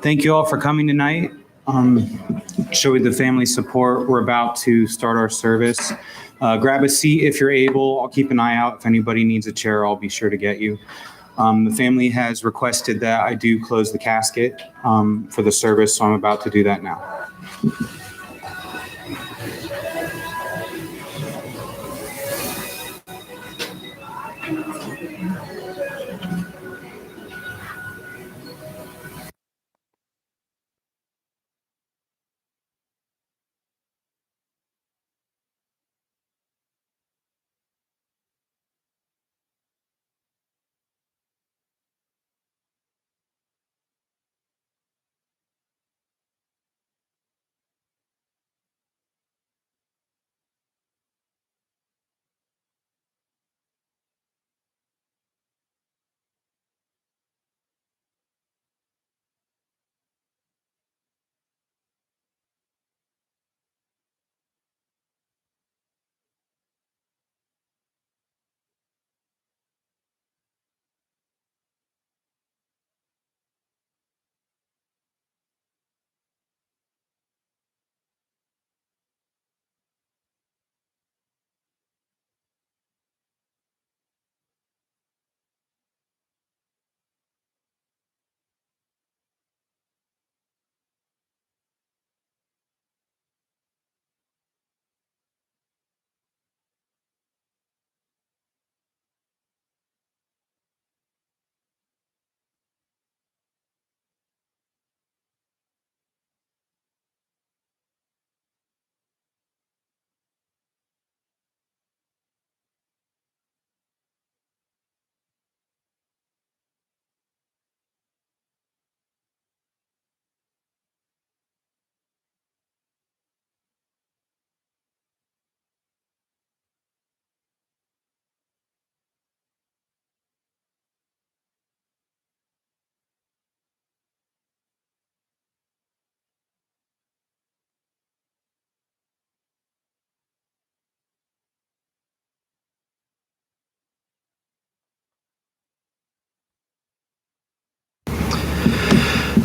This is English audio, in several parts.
Thank you all for coming tonight. Show the family support. We're about to start our service. Grab a seat if you're able. I'll keep an eye out. If anybody needs a chair, I'll be sure to get you. The family has requested that I do close the casket for the service, so I'm about to do that now.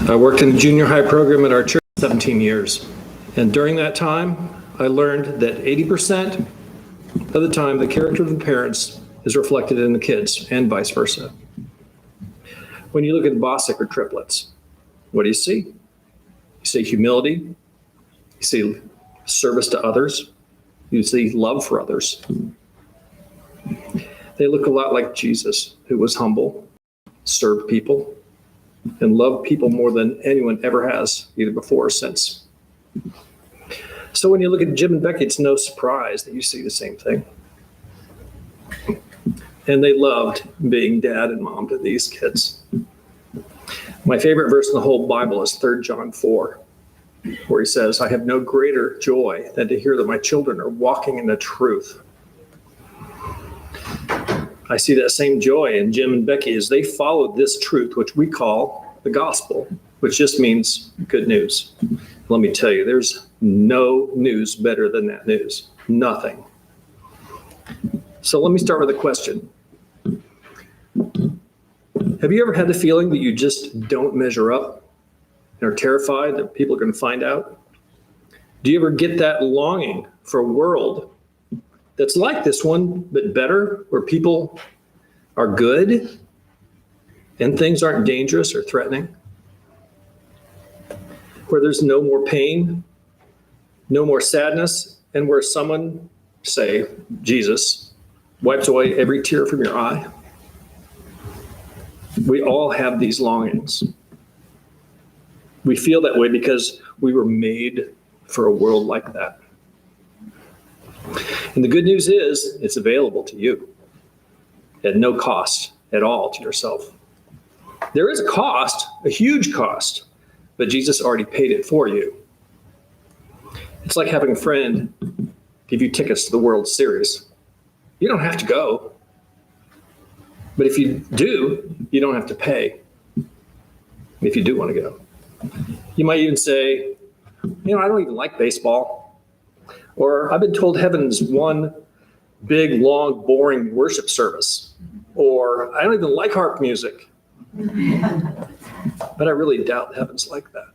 I worked in the junior high program at our church for 17 years. And during that time, I learned that 80% of the time, the character of the parents is reflected in the kids and vice versa. When you look at the Boseker triplets, what do you see? You see humility, you see service to others, you see love for others. They look a lot like Jesus, who was humble, served people, and loved people more than anyone ever has, either before or since. So when you look at Jim and Becky, it's no surprise that you see the same thing. And they loved being dad and mom to these kids. My favorite verse in the whole Bible is 3 John 4, where he says, "I have no greater joy than to hear that my children are walking in the truth." I see that same joy in Jim and Becky as they followed this truth, which we call the gospel, which just means good news. Let me tell you, there's no news better than that news. Nothing. So let me start with a question. Have you ever had the feeling that you just don't measure up and are terrified that people are going to find out? Do you ever get that longing for a world that's like this one, but better, where people are good and things aren't dangerous or threatening? Where there's no more pain, no more sadness, and where someone, say Jesus, wipes away every tear from your eye? We all have these longings. We feel that way because we were made for a world like that. And the good news is it's available to you at no cost at all to yourself. There is a cost, a huge cost, but Jesus already paid it for you. It's like having a friend give you tickets to the World Series. You don't have to go. But if you do, you don't have to pay. If you do want to go. You might even say, I don't even like baseball. Or I've been told heaven's one big, long, boring worship service. or I don't even like harp music. But I really doubt heaven's like that.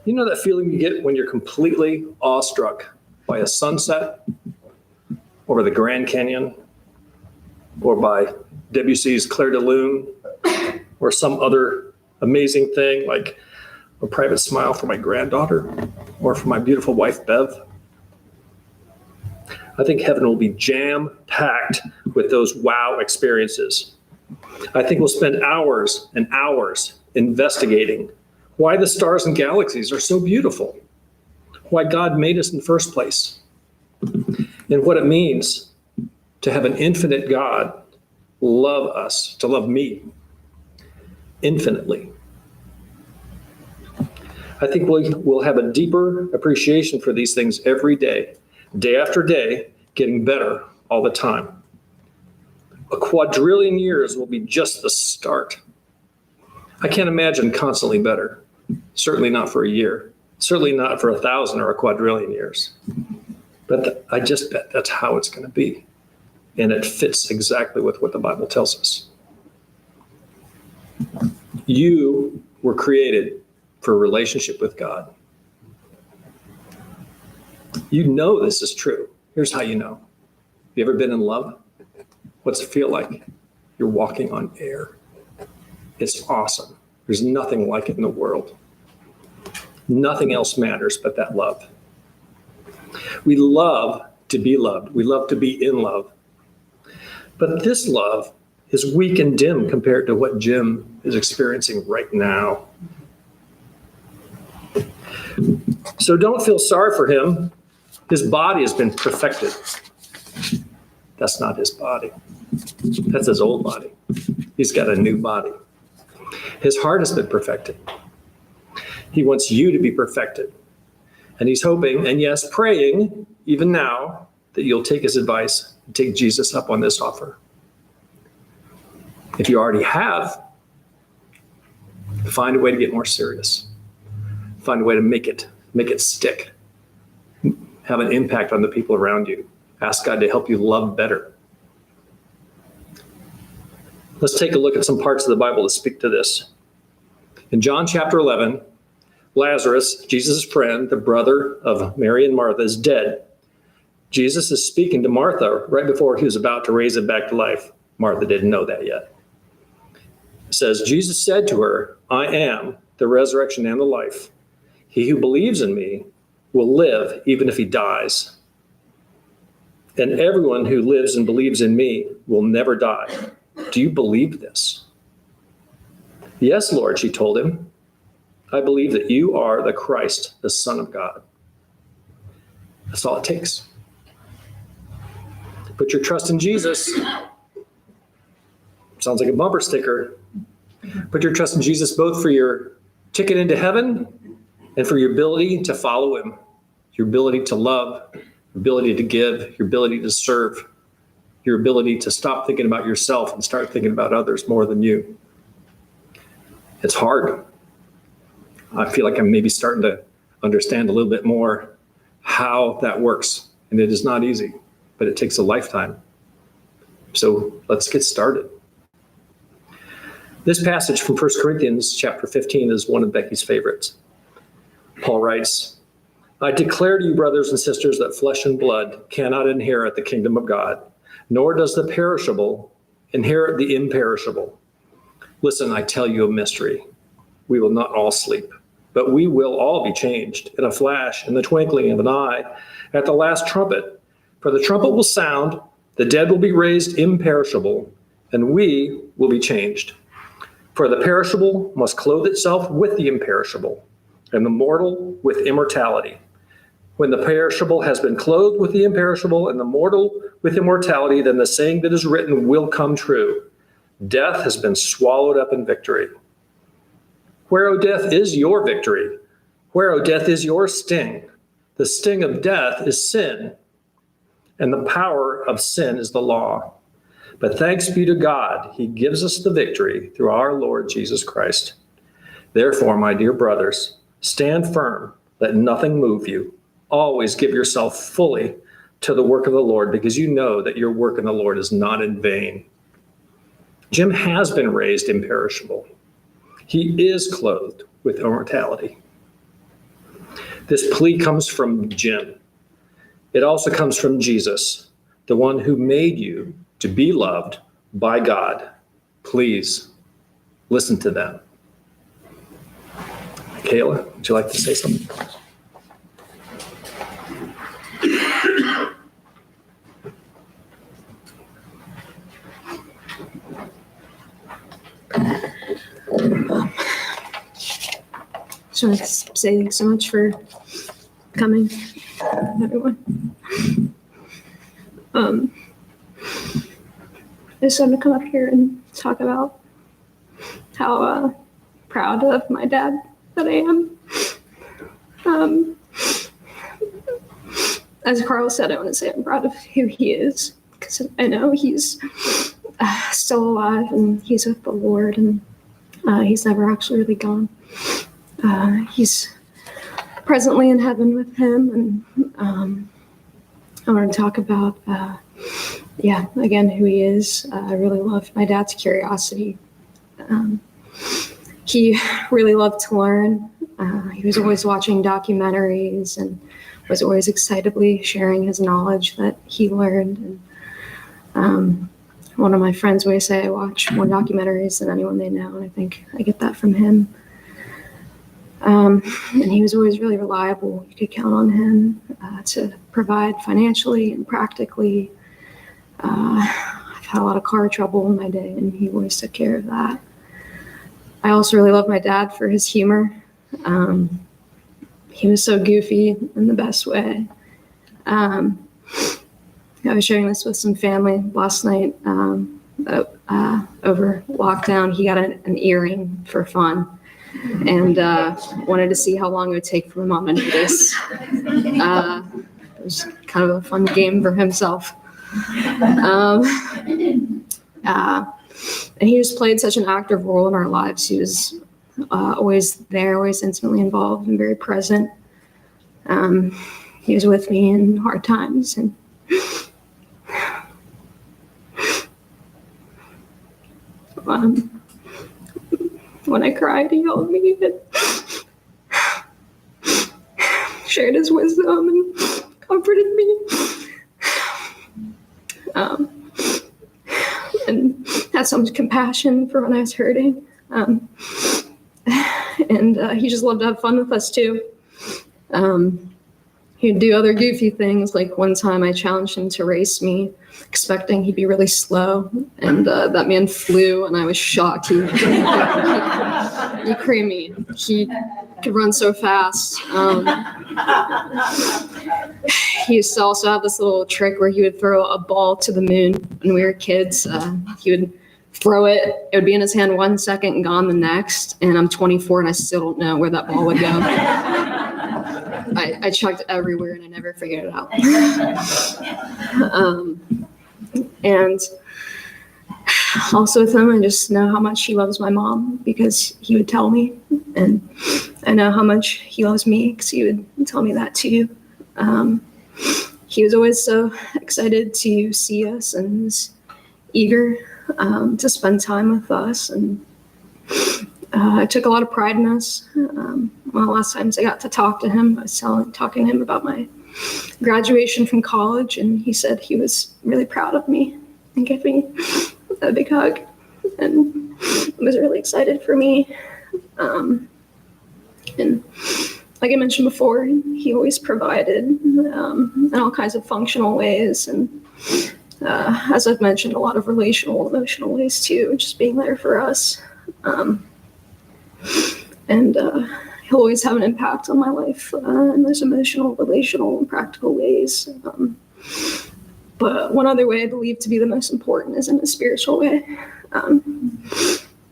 You know that feeling you get when you're completely awestruck by a sunset over the Grand Canyon, or by Debussy's Clair de Lune, or some other amazing thing like A Private Smile for my granddaughter, or for my beautiful wife, Bev? I think heaven will be jam-packed with those wow experiences. I think we'll spend hours and hours investigating why the stars and galaxies are so beautiful, why God made us in the first place, and what it means to have an infinite God love us, to love me infinitely. I think we'll have a deeper appreciation for these things every day after day, getting better all the time. A quadrillion years will be just the start. I can't imagine constantly better. Certainly not for a year. Certainly not for 1,000 or a quadrillion years. But I just bet that's how it's going to be. And it fits exactly with what the Bible tells us. You were created for a relationship with God. You know this is true. Here's how you know. You ever been in love? What's it feel like? You're walking on air. It's awesome. There's nothing like it in the world. Nothing else matters but that love. We love to be loved. We love to be in love. But this love is weak and dim compared to what Jim is experiencing right now. So don't feel sorry for him. His body has been perfected. That's not his body. That's his old body. He's got a new body. His heart has been perfected. He wants you to be perfected. And he's hoping, and yes, praying, even now, that you'll take his advice and take Jesus up on this offer. If you already have, find a way to get more serious. Find a way to make it stick. Have an impact on the people around you. Ask God to help you love better. Let's take a look at some parts of the Bible that speak to this. In John chapter 11, Lazarus, Jesus' friend, the brother of Mary and Martha, is dead. Jesus is speaking to Martha right before he was about to raise him back to life. Martha didn't know that yet. It says, Jesus said to her, I am the resurrection and the life. He who believes in me will live even if he dies. And everyone who lives and believes in me will never die. Do you believe this? Yes, Lord, she told him. I believe that you are the Christ, the Son of God. That's all it takes. Put your trust in Jesus. Sounds like a bumper sticker. Put your trust in Jesus both for your ticket into heaven and for your ability to follow him, your ability to love, your ability to give, your ability to serve, your ability to stop thinking about yourself and start thinking about others more than you. It's hard. I feel like I'm maybe starting to understand a little bit more how that works. And it is not easy, but it takes a lifetime. So let's get started. This passage from 1 Corinthians chapter 15 is one of Becky's favorites. Paul writes, I declare to you, brothers and sisters, that flesh and blood cannot inherit the kingdom of God, nor does the perishable inherit the imperishable. Listen, I tell you a mystery. We will not all sleep, but we will all be changed in a flash, in the twinkling of an eye, at the last trumpet. For the trumpet will sound, the dead will be raised imperishable, and we will be changed. For the perishable must clothe itself with the imperishable, and the mortal with immortality. When the perishable has been clothed with the imperishable, and the mortal with immortality, then the saying that is written will come true. Death has been swallowed up in victory. Where, O death, is your victory? Where, O death, is your sting? The sting of death is sin, and the power of sin is the law. But thanks be to God, he gives us the victory through our Lord Jesus Christ. Therefore, my dear brothers, stand firm, let nothing move you. Always give yourself fully to the work of the Lord because you know that your work in the Lord is not in vain. Jim has been raised imperishable. He is clothed with immortality. This plea comes from Jim. It also comes from Jesus, the one who made you to be loved by God. Please listen to them. Kayla, would you like to say something? Just want to say thanks so much for coming, everyone. I just wanted to come up here and talk about how proud of my dad that I am. As Carl said, I want to say I'm proud of who he is because I know he's still alive and he's with the Lord, and he's never actually really gone. He's presently in heaven with him, and I want to talk about, again, who he is. I really loved my dad's curiosity. He really loved to learn. He was always watching documentaries and was always excitedly sharing his knowledge that he learned. And one of my friends always say I watch more documentaries than anyone they know, and I think I get that from him. And he was always really reliable. You could count on him to provide financially and practically. I've had a lot of car trouble in my day, and he always took care of that. I also really love my dad for his humor. He was so goofy in the best way. I was sharing this with some family last night. Over lockdown, he got an earring for fun, and wanted to see how long it would take for my mom to do this. It was kind of a fun game for himself. And he just played such an active role in our lives. He was always there, always intimately involved and very present. He was with me in hard times. And when I cried, he held me and shared his wisdom and comforted me. And had so much compassion for when I was hurting. And he just loved to have fun with us too. He'd do other goofy things. Like one time I challenged him to race me, expecting he'd be really slow. And that man flew, and I was shocked. He creamed me. He could run so fast. He used to also have this little trick where he would throw a ball to the moon when we were kids. He would throw it. It would be in his hand 1 second and gone the next. And I'm 24 and I still don't know where that ball would go. I checked everywhere and I never figured it out. And also with him, I just know how much he loves my mom because he would tell me. And I know how much he loves me because he would tell me that too. He was always so excited to see us and was eager to spend time with us. And I took a lot of pride in us. One of the last times I got to talk to him, I was talking to him about my graduation from college, and he said he was really proud of me and gave me a big hug and was really excited for me. And like I mentioned before, he always provided in all kinds of functional ways. And as I've mentioned, a lot of relational, emotional ways too, just being there for us. And he'll always have an impact on my life in those emotional, relational, and practical ways. But one other way I believe to be the most important is in a spiritual way.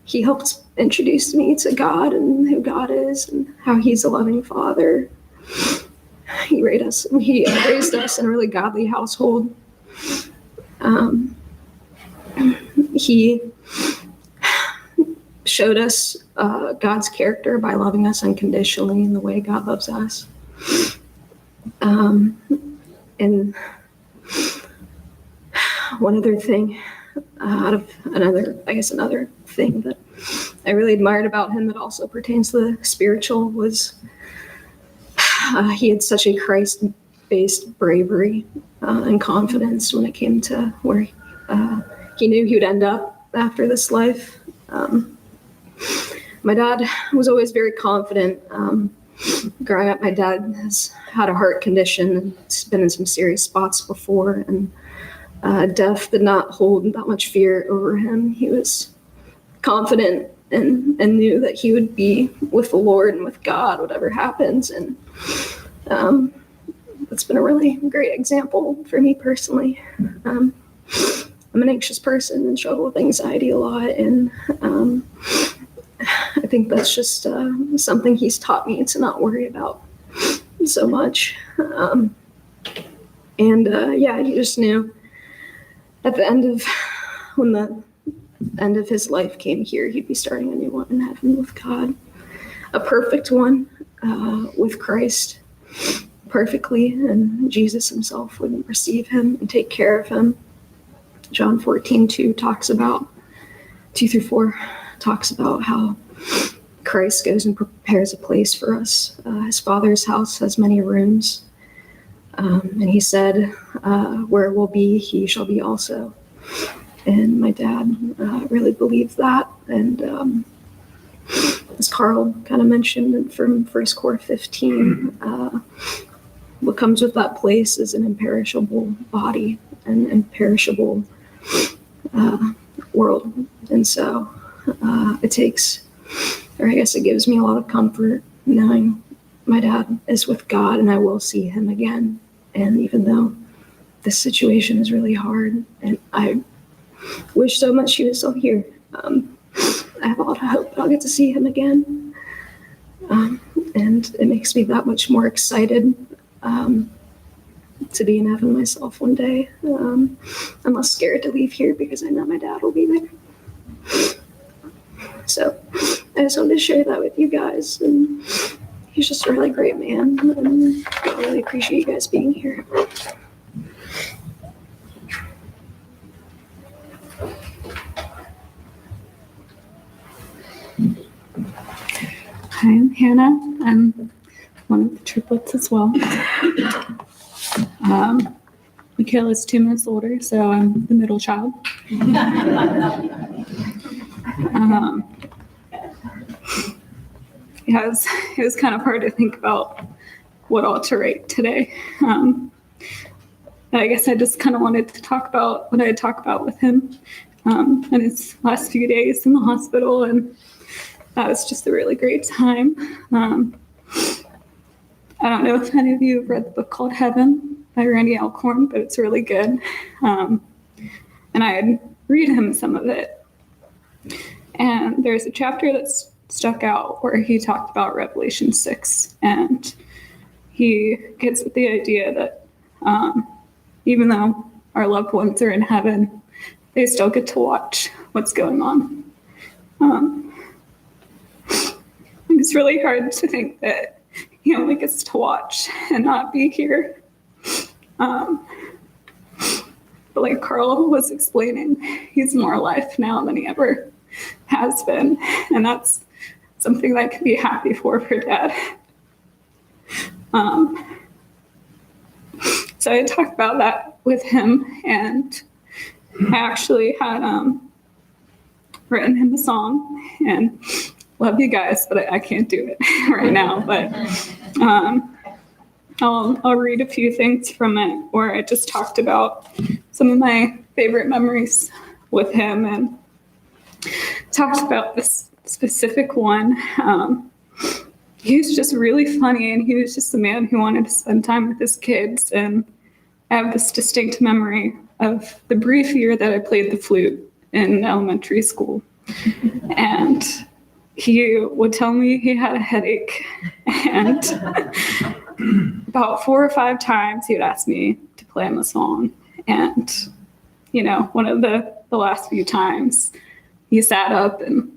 He helped introduce me to God and who God is and how he's a loving father. He raised us in a really godly household. He showed us God's character by loving us unconditionally in the way God loves us. And one other thing, out of another thing that I really admired about him that also pertains to the spiritual was he had such a Christ-based bravery and confidence when it came to where he knew he would end up after this life. My dad was always very confident. Growing up, my dad has had a heart condition and has been in some serious spots before, and death did not hold that much fear over him. He was confident and knew that he would be with the Lord and with God, whatever happens. And that's been a really great example for me personally. I'm an anxious person and struggle with anxiety a lot. And I think that's just something he's taught me to not worry about so much. He just knew at the end of when the end of his life came here, he'd be starting a new one in heaven with God, a perfect one with Christ perfectly, and Jesus himself would receive him and take care of him. John 14:2 talks about 2-4 talks about how Christ goes and prepares a place for us. His Father's house has many rooms. And he said, where we'll be, he shall be also. And my dad really believed that. And as Carl kind of mentioned from 1 Cor 15, what comes with that place is an imperishable body, an imperishable world. And so it gives me a lot of comfort knowing my dad is with God and I will see him again. And even though this situation is really hard and I wish so much he was still here, I have a lot of hope that I'll get to see him again. And it makes me that much more excited to be in heaven myself one day. I'm less scared to leave here because I know my dad will be there. So I just wanted to share that with you guys. And he's just a really great man. And I really appreciate you guys being here. Hi, I'm Hannah. I'm one of the triplets as well. Michaela's 2 months older, so I'm the middle child. It was kind of hard to think about what all to write today. But I guess I just kind of wanted to talk about what I had talked about with him in his last few days in the hospital, and that was just a really great time. I don't know if any of you have read the book called Heaven by Randy Alcorn, but it's really good. And I had read him some of it. And there's a chapter that's stuck out where he talked about Revelation 6. And he gets at the idea that even though our loved ones are in heaven, they still get to watch what's going on. It's really hard to think that he only gets to watch and not be here. But like Carl was explaining, he's more alive now than he ever has been. And that's something that I can be happy for Dad. So I talked about that with him, and I actually had written him a song, and love you guys, but I can't do it right now. But I'll read a few things from it where I just talked about some of my favorite memories with him and talked about this specific one. He was just really funny, and he was just a man who wanted to spend time with his kids. And I have this distinct memory of the brief year that I played the flute in elementary school. And he would tell me he had a headache, and about 4 or 5 times he would ask me to play him a song. And, one of the last few times he sat up and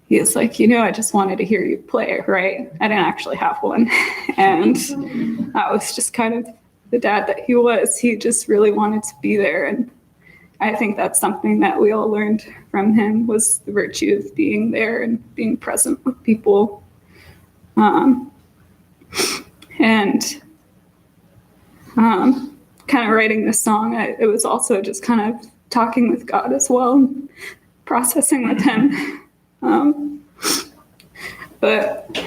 he was like, I just wanted to hear you play, right? I didn't actually have one. And that was just kind of the dad that he was. He just really wanted to be there. And I think that's something that we all learned from him, was the virtue of being there and being present with people. And kind of writing this song, it was also just kind of talking with God as well, and processing with him. But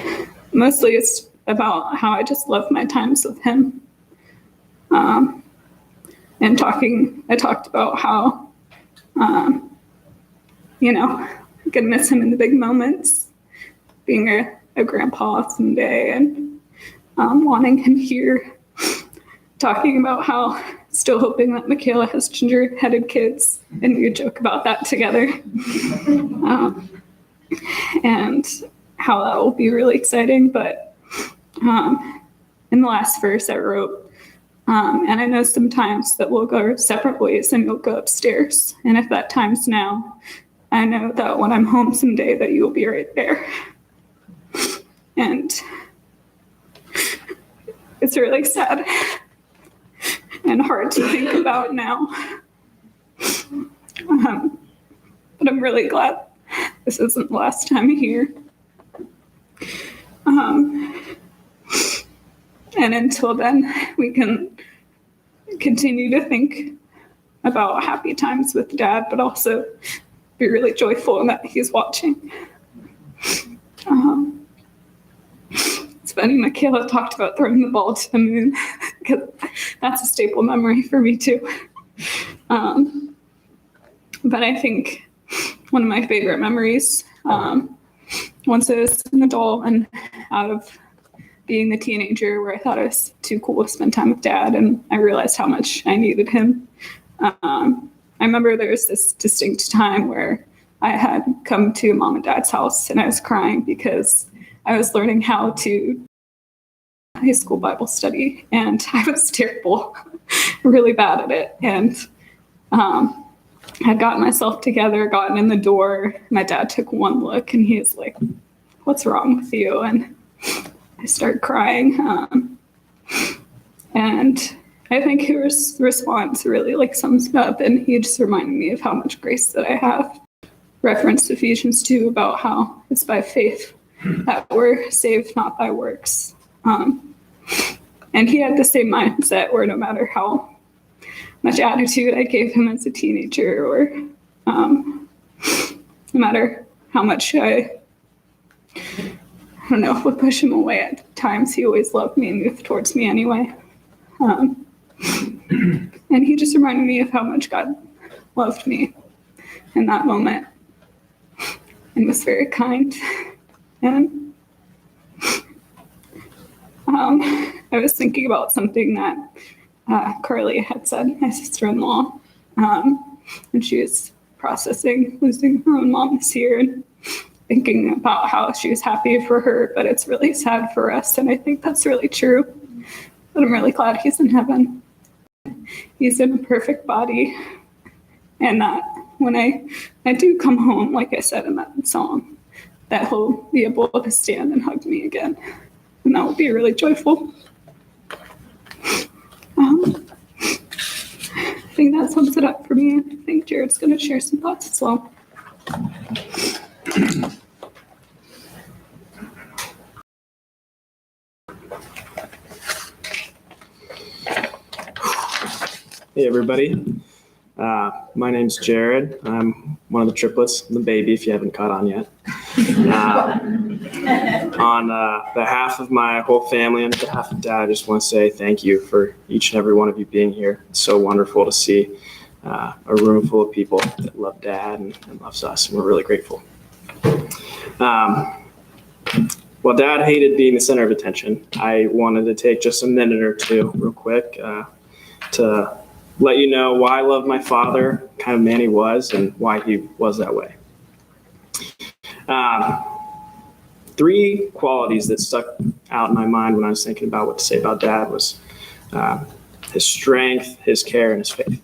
mostly it's about how I just love my times with him. And I talked about how, I could miss him in the big moments, being a grandpa someday, and wanting him here. Talking about how still hoping that Michaela has ginger-headed kids, and we joke about that together. And how that will be really exciting. But in the last verse I wrote, and I know sometimes that we'll go separate ways and you'll go upstairs. And if that time's now, I know that when I'm home someday that you'll be right there. And it's really sad and hard to think about now. But I'm really glad this isn't the last time here. And until then, we can continue to think about happy times with Dad, but also be really joyful that he's watching. It's funny, Michaela talked about throwing the ball to the moon, because that's a staple memory for me too. But I think one of my favorite memories, once I was an adult and out of being the teenager where I thought I was too cool to spend time with Dad, and I realized how much I needed him. I remember there was this distinct time where I had come to Mom and Dad's house and I was crying because I was learning how to high school Bible study, and I was terrible, really bad at it. And had gotten myself together, gotten in the door. My dad took one look and he was like, "What's wrong with you?" And I started crying. And I think his response really sums it up, and he just reminded me of how much grace that I have. Referenced Ephesians 2 about how it's by faith that we're saved, not by works. And he had the same mindset where no matter how much attitude I gave him as a teenager, or no matter how much would push him away at times, he always loved me and moved towards me anyway. And he just reminded me of how much God loved me in that moment and was very kind. And I was thinking about something that Carly had said, my sister-in-law, when she was processing losing her own mom this year, and thinking about how she was happy for her, but it's really sad for us. And I think that's really true. But I'm really glad he's in heaven. He's in a perfect body. And that when I do come home, like I said in that song, that he'll be able to stand and hug me again. And that will be really joyful. I think that sums it up for me. I think Jared's going to share some thoughts as well. Hey everybody, my name's Jared. I'm one of the triplets, I'm the baby if you haven't caught on yet. On behalf of my whole family and on behalf of Dad, I just want to say thank you for each and every one of you being here. It's so wonderful to see a room full of people that love Dad and loves us, and we're really grateful. While Dad hated being the center of attention, I wanted to take just a minute or two real quick to let you know why I love my father, kind of man he was, and why he was that way. 3 qualities that stuck out in my mind when I was thinking about what to say about Dad was his strength, his care, and his faith.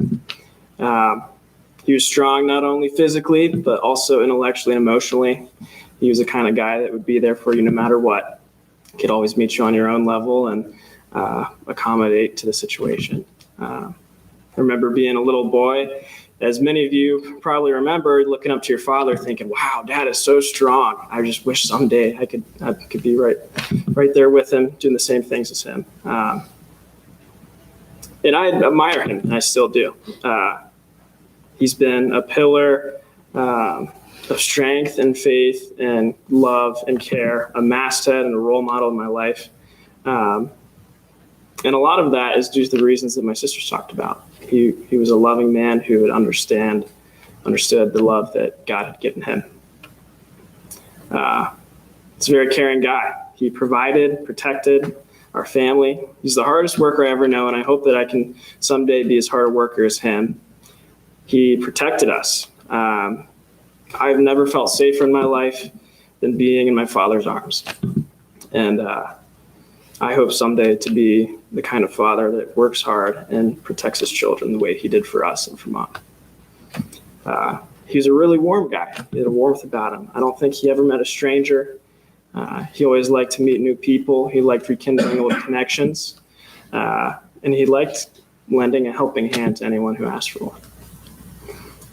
He was strong not only physically, but also intellectually and emotionally. He was the kind of guy that would be there for you no matter what. Could always meet you on your own level and accommodate to the situation. I remember being a little boy As many of you probably remember, looking up to your father, thinking, "Wow, Dad is so strong. I just wish someday I could be right there with him, doing the same things as him." And I admire him, and I still do. He's been a pillar of strength and faith and love and care, a masthead and a role model in my life. And a lot of that is due to the reasons that my sisters talked about. He was a loving man who had understood the love that God had given him. He's a very caring guy. He provided, protected our family. He's the hardest worker I ever know, and I hope that I can someday be as hard a worker as him. He protected us. I've never felt safer in my life than being in my father's arms. And I hope someday to be the kind of father that works hard and protects his children the way he did for us and for Mom. He's a really warm guy. He had a warmth about him. I don't think he ever met a stranger. He always liked to meet new people. He liked rekindling old connections. And he liked lending a helping hand to anyone who asked for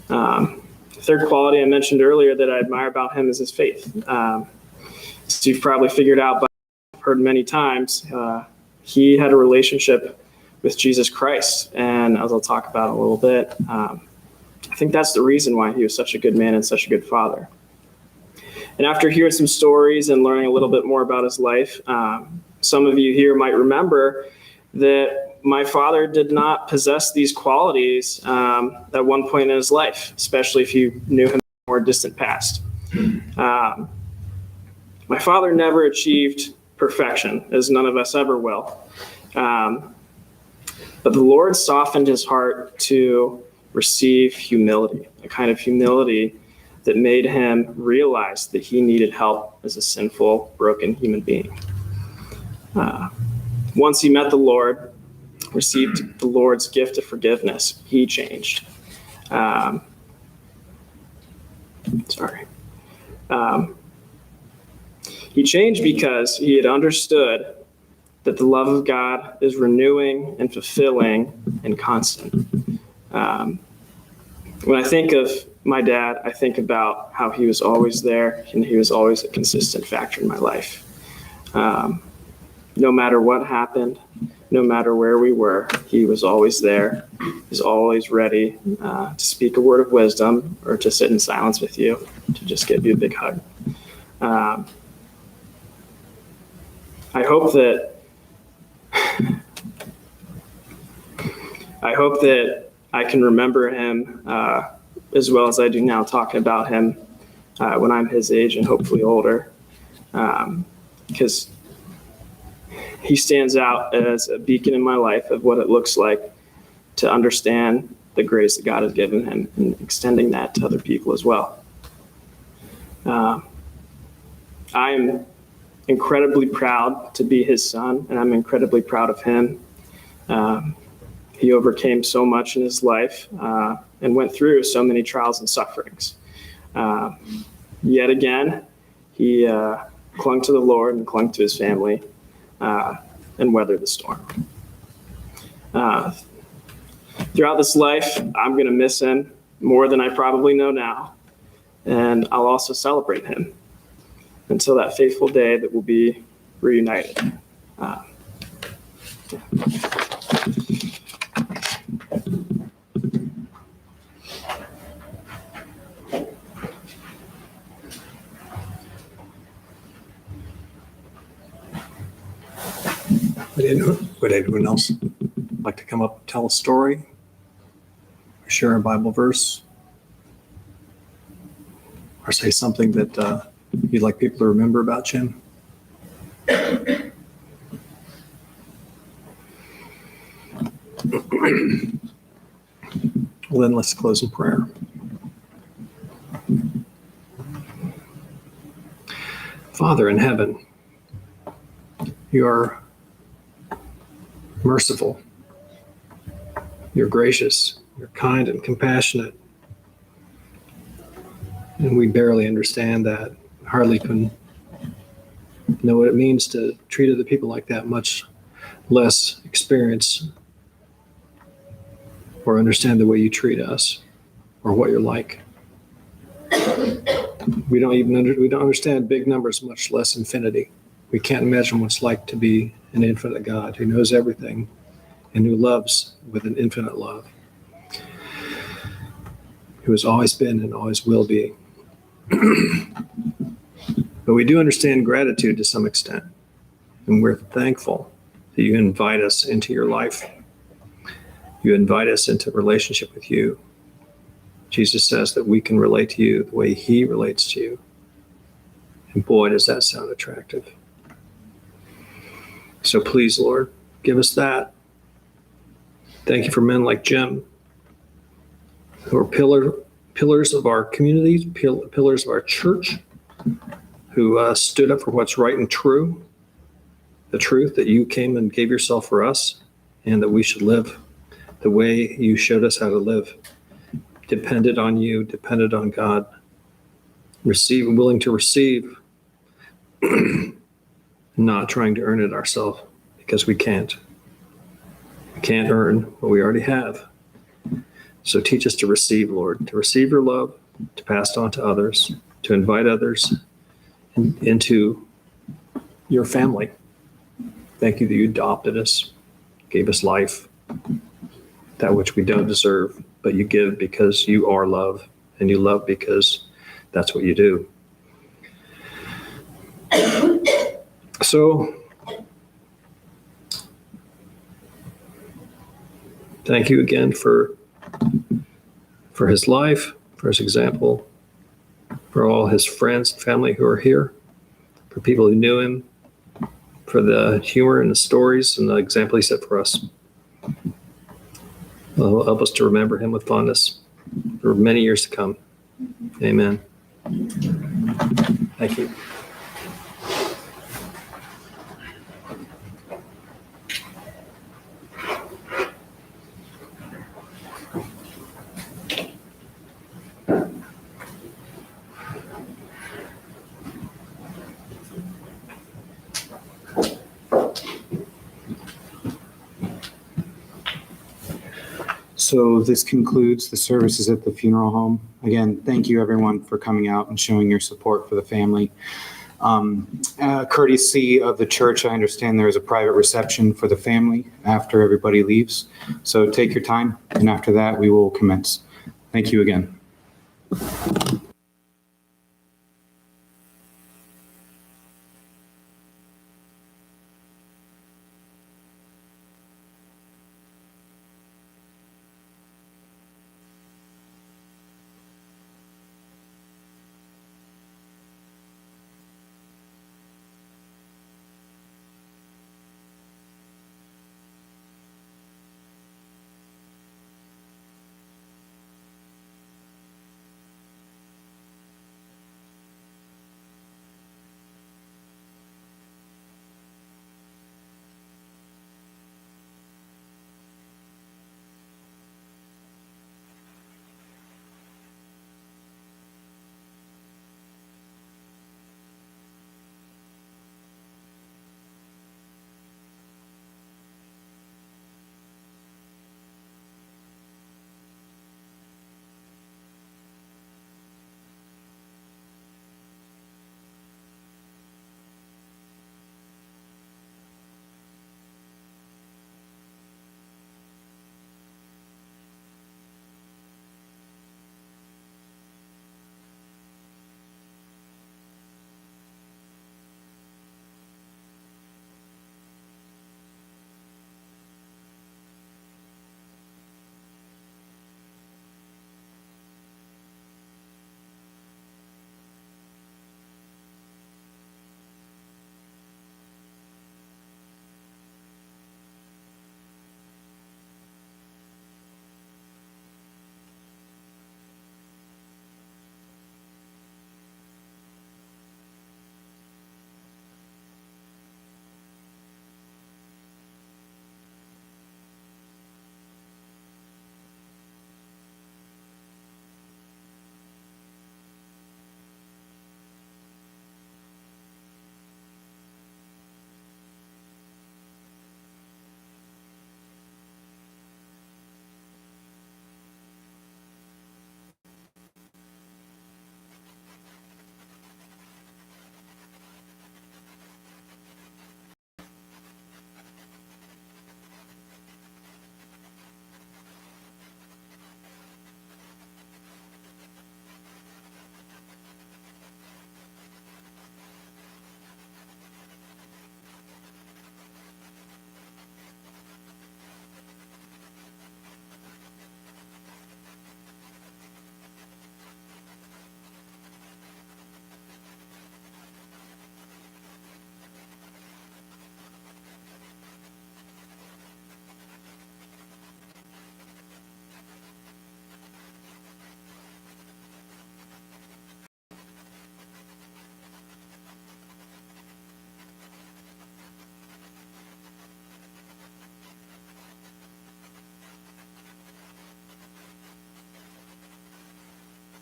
one. The third quality I mentioned earlier that I admire about him is his faith. As you've probably figured out, but heard many times, he had a relationship with Jesus Christ. And as I'll talk about in a little bit, I think that's the reason why he was such a good man and such a good father. And after hearing some stories and learning a little bit more about his life, some of you here might remember that my father did not possess these qualities at one point in his life, especially if you knew him in a more distant past. My father never achieved perfection, as none of us ever will. But the Lord softened his heart to receive humility, a kind of humility that made him realize that he needed help as a sinful, broken human being. Once he met the Lord, received the Lord's gift of forgiveness, he changed. He changed because he had understood that the love of God is renewing and fulfilling and constant. When I think of my dad, I think about how he was always there and he was always a consistent factor in my life. No matter what happened, no matter where we were, he was always there. He was always ready to speak a word of wisdom or to sit in silence with you, to just give you a big hug. I hope that I can remember him as well as I do now, talking about him when I'm his age and hopefully older, because he stands out as a beacon in my life of what it looks like to understand the grace that God has given him and extending that to other people as well. I am incredibly proud to be his son, and I'm incredibly proud of him. He overcame so much in his life and went through so many trials and sufferings. Yet again, he clung to the Lord and clung to his family and weathered the storm. Throughout this life, I'm going to miss him more than I probably know now, and I'll also celebrate him until that fateful day that we'll be reunited. Would anyone else like to come up and tell a story or share a Bible verse or say something that you'd like people to remember about Jim? Well, then let's close in prayer. Father in heaven, you are merciful, you're gracious, you're kind and compassionate. And we barely understand that, hardly can know what it means to treat other people like that, much less experience or understand the way you treat us. or what you're like. We don't understand big numbers, much less infinity. We can't imagine what it's like to be an infinite God who knows everything and who loves with an infinite love, who has always been and always will be. But we do understand gratitude to some extent, and we're thankful that you invite us into your life. You invite us into relationship with you. Jesus says that we can relate to you the way he relates to you. And boy, does that sound attractive. So please, Lord, give us that. Thank you for men like Jim, who are pillars of our communities, pillars of our church, who stood up for what's right and true, the truth that you came and gave yourself for us, and that we should live the way you showed us how to live. Dependent on you, dependent on God, willing to receive, not trying to earn it ourselves, because we can't. We can't earn what we already have. So teach us to receive, Lord, to receive your love, to pass it on to others, to invite others into your family. Thank you that you adopted us, gave us life, that which we don't deserve, but you give because you are love, and you love because that's what you do. So, thank you again for his life, for his example, for all his friends and family who are here, for people who knew him, for the humor and the stories and the example he set for us. Help us to remember him with fondness for many years to come. Amen. Thank you. So this concludes the services at the funeral home. Again, thank you everyone for coming out and showing your support for the family. Courtesy of the church, I understand there is a private reception for the family after everybody leaves. So take your time, and after that we will commence. Thank you again.